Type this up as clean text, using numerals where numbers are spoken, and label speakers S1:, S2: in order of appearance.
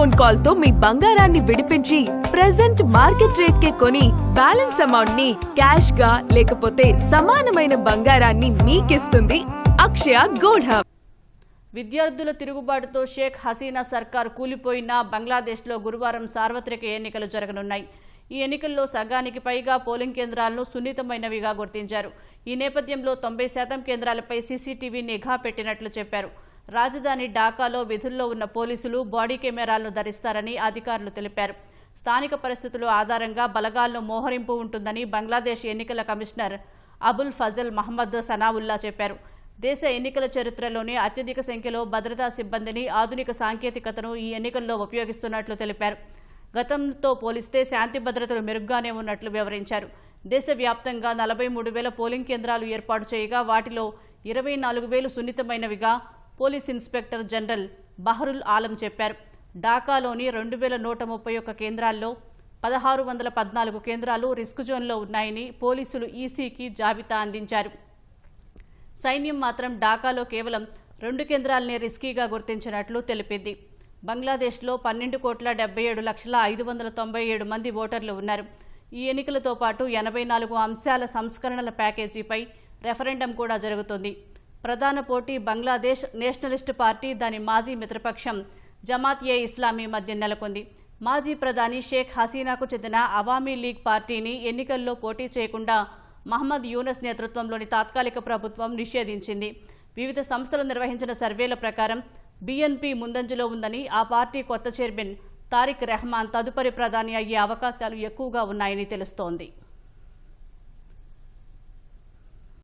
S1: Phone call తో మీ బంగారాన్ని విడిపించి ప్రెజెంట్ మార్కెట్ రేట్ కే కొని బ్యాలెన్స్ అమౌంట్ ని క్యాష్ గా లేకపోతే సమానమైన బంగారాన్ని మీకిస్తుంది అక్షయ గోల్డ్ హబ్.
S2: విద్యార్థుల తిరుగుబాటుతో షేక్ హసీనా సర్కార్ కూలిపోయిన బంగ్లాదేశ్లో గురువారం సార్వత్రిక ఎన్నికలు జరగనున్నాయి. ఈ ఎన్నికల్లో సగానికి పైగా పోలింగ్ కేంద్రాలను సున్నితమైనవిగా గుర్తించారు. ఈ నేపథ్యంలో 90% కేంద్రాలపై సీసీటీవీ నిఘా పెట్టినట్లు చెప్పారు. రాజధాని ఢాకాలో విధుల్లో ఉన్న పోలీసులు బాడీ కెమెరాలను ధరిస్తారని అధికారులు తెలిపారు. స్థానిక పరిస్థితుల ఆధారంగా బలగాల్లో మోహరింపు ఉంటుందని బంగ్లాదేశ్ ఎన్నికల కమిషనర్ అబుల్ ఫజల్ మహమ్మద్ సనావుల్లా చెప్పారు. దేశ ఎన్నికల చరిత్రలోనే అత్యధిక సంఖ్యలో భద్రతా సిబ్బందిని, ఆధునిక సాంకేతికతను ఈ ఎన్నికల్లో ఉపయోగిస్తున్నట్లు తెలిపారు. గతంతో పోలిస్తే శాంతి భద్రతలు మెరుగ్గానే ఉన్నట్లు వివరించారు. దేశవ్యాప్తంగా 43,000 పోలింగ్ కేంద్రాలు ఏర్పాటు చేయగా వాటిలో 24,000 సున్నితమైనవిగా police inspector general Baharul Alam చెప్పారు. ఢాకాలోని 2,131 కేంద్రాల్లో 1,614 కేంద్రాలు రిస్క్ జోన్లో ఉన్నాయని పోలీసులు ఈసీకి జాబితా అందించారు. సైన్యం మాత్రం ఢాకాలో కేవలం 2 కేంద్రాలనే రిస్కీగా గుర్తించినట్లు తెలిపింది. బంగ్లాదేశ్లో 12,77,597 మంది ఓటర్లు ఉన్నారు. ఈ ఎన్నికలతో పాటు 84 అంశాల సంస్కరణల ప్యాకేజీపై రెఫరెండం కూడా జరుగుతోంది. ప్రధాన పోటీ బంగ్లాదేశ్ నేషనలిస్ట్ పార్టీ, దాని మాజీ మిత్రపక్షం జమాత్-ఏ-ఇస్లామీ మధ్య నెలకొంది. మాజీ ప్రధాని షేక్ హసీనాకు చెందిన అవామీ లీగ్ పార్టీని ఎన్నికల్లో పోటీ చేయకుండా మహమ్మద్ యూనస్ నేతృత్వంలోని తాత్కాలిక ప్రభుత్వం నిషేధించింది. వివిధ సంస్థలు నిర్వహించిన సర్వేల ప్రకారం బీఎన్పీ ముందంజలో ఉందని, ఆ పార్టీ కొత్త చైర్మన్ తారిక్ రెహమాన్ తదుపరి ప్రధాని అయ్యే అవకాశాలు ఎక్కువగా ఉన్నాయని తెలుస్తోంది.